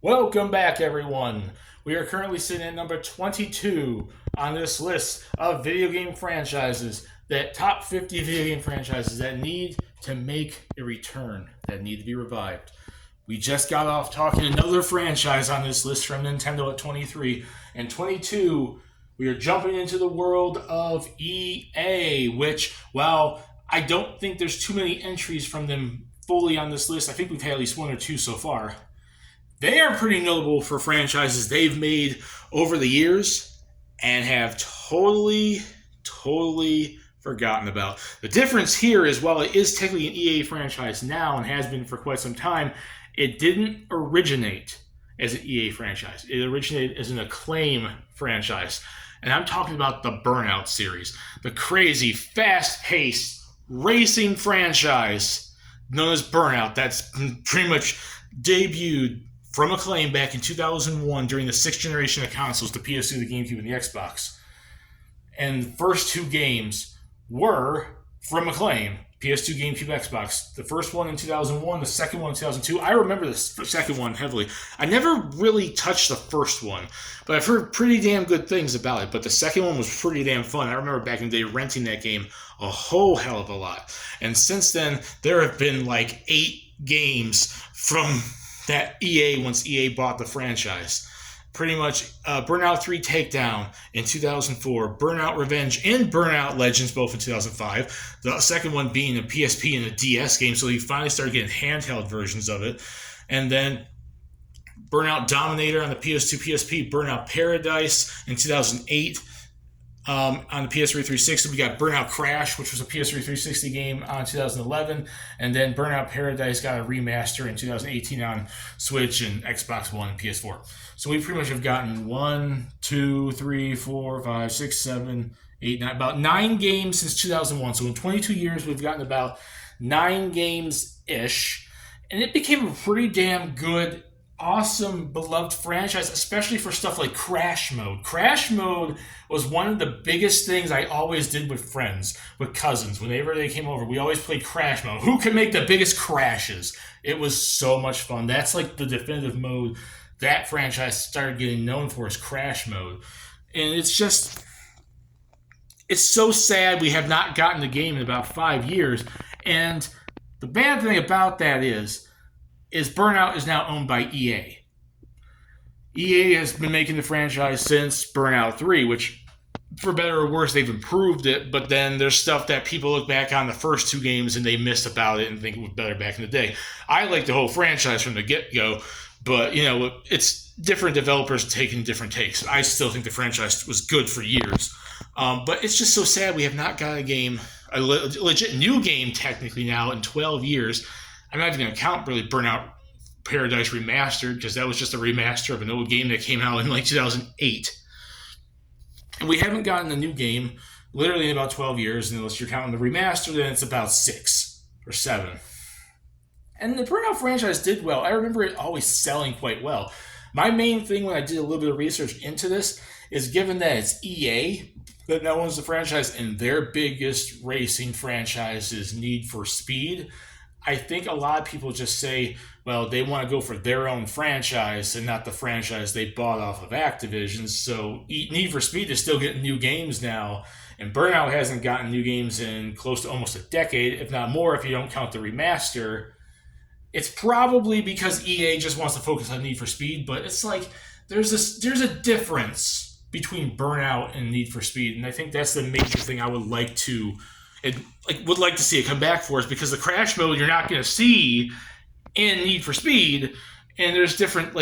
Welcome back, everyone. We are currently sitting at number 22 on this list of video game franchises, that top 50 video game franchises that need to make a return, that need to be revived. We just got off talking another franchise on this list from Nintendo at 23. And 22, we are jumping into the world of EA, which, while I don't think there's too many entries from them fully on this list, I think we've had at least one or two so far. They are pretty notable for franchises they've made over the years and have totally forgotten about. The difference here is, while it is technically an EA franchise now and has been for quite some time, it didn't originate as an EA franchise. It originated as an Acclaim franchise. And I'm talking about the Burnout series, the crazy, fast-paced racing franchise known as Burnout that's pretty much debuted from Acclaim back in 2001 during the sixth generation of consoles, the PS2, the GameCube, and the Xbox. And the first two games were from Acclaim, PS2, GameCube, Xbox. The first one in 2001, the second one in 2002. I remember the second one heavily. I never really touched the first one, but I've heard pretty damn good things about it. But the second one was pretty damn fun. I remember back in the day renting that game a whole hell of a lot. And since then, there have been like 8 games from that EA, once EA bought the franchise. Pretty much Burnout 3 Takedown in 2004, Burnout Revenge, and Burnout Legends both in 2005. The second one being a PSP and a DS game, so you finally started getting handheld versions of it. And then Burnout Dominator on the PS2, PSP, Burnout Paradise in 2008. On the PS3 360, we got Burnout Crash, which was a PS3 360 game on 2011, and then Burnout Paradise got a remaster in 2018 on Switch and Xbox One and PS4. So we pretty much have gotten 1, 2, 3, 4, 5, 6, 7, 8, 9, about 9 games since 2001. So in 22 years, we've gotten about 9 games-ish, and it became a pretty damn good, awesome, beloved franchise, especially for stuff like Crash Mode. Crash Mode was one of the biggest things I always did with friends, with cousins. Whenever they came over, we always played Crash Mode. Who can make the biggest crashes? It was so much fun. That's like the definitive mode that franchise started getting known for, is Crash Mode. And it's so sad we have not gotten the game in about 5 years. And the bad thing about that is Burnout is now owned by EA. EA has been making the franchise since Burnout 3, which, for better or worse, they've improved it, but then there's stuff that people look back on the first 2 games and they miss about it and think it was better back in the day. I like the whole franchise from the get-go, but, it's different developers taking different takes. I still think the franchise was good for years. But it's just so sad we have not got a legit new game technically now in 12 years. I'm not even going to count really Burnout Paradise Remastered, because that was just a remaster of an old game that came out in like 2008. And we haven't gotten a new game literally in about 12 years, and unless you're counting the remaster, then it's about 6 or 7. And the Burnout franchise did well. I remember it always selling quite well. My main thing when I did a little bit of research into this is, given that it's EA that now owns the franchise and their biggest racing franchise is Need for Speed, I think a lot of people just say, well, they want to go for their own franchise and not the franchise they bought off of Activision. So Need for Speed is still getting new games now, and Burnout hasn't gotten new games in close to almost a decade, if not more, if you don't count the remaster. It's probably because EA just wants to focus on Need for Speed, but it's like there's a difference between Burnout and Need for Speed, and I think that's the major thing I would like to see it come back for us, because the Crash Mode you're not going to see in Need for Speed, and there's different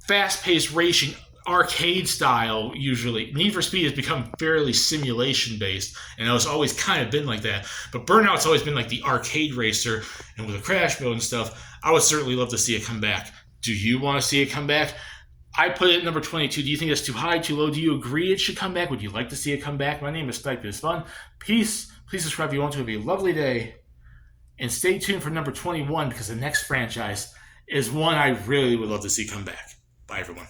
fast-paced racing arcade style. Usually Need for Speed has become fairly simulation based, and it's always kind of been like that, but Burnout's always been like the arcade racer, and with the Crash Mode and stuff, I would certainly love to see it come back. Do you want to see it come back? I put it at number 22. Do you think that's too high, too low? Do you agree it should come back? Would you like to see it come back? My name is Spike. It's fun. Peace. Please subscribe if you want to. Have a lovely day. And stay tuned for number 21, because the next franchise is one I really would love to see come back. Bye, everyone.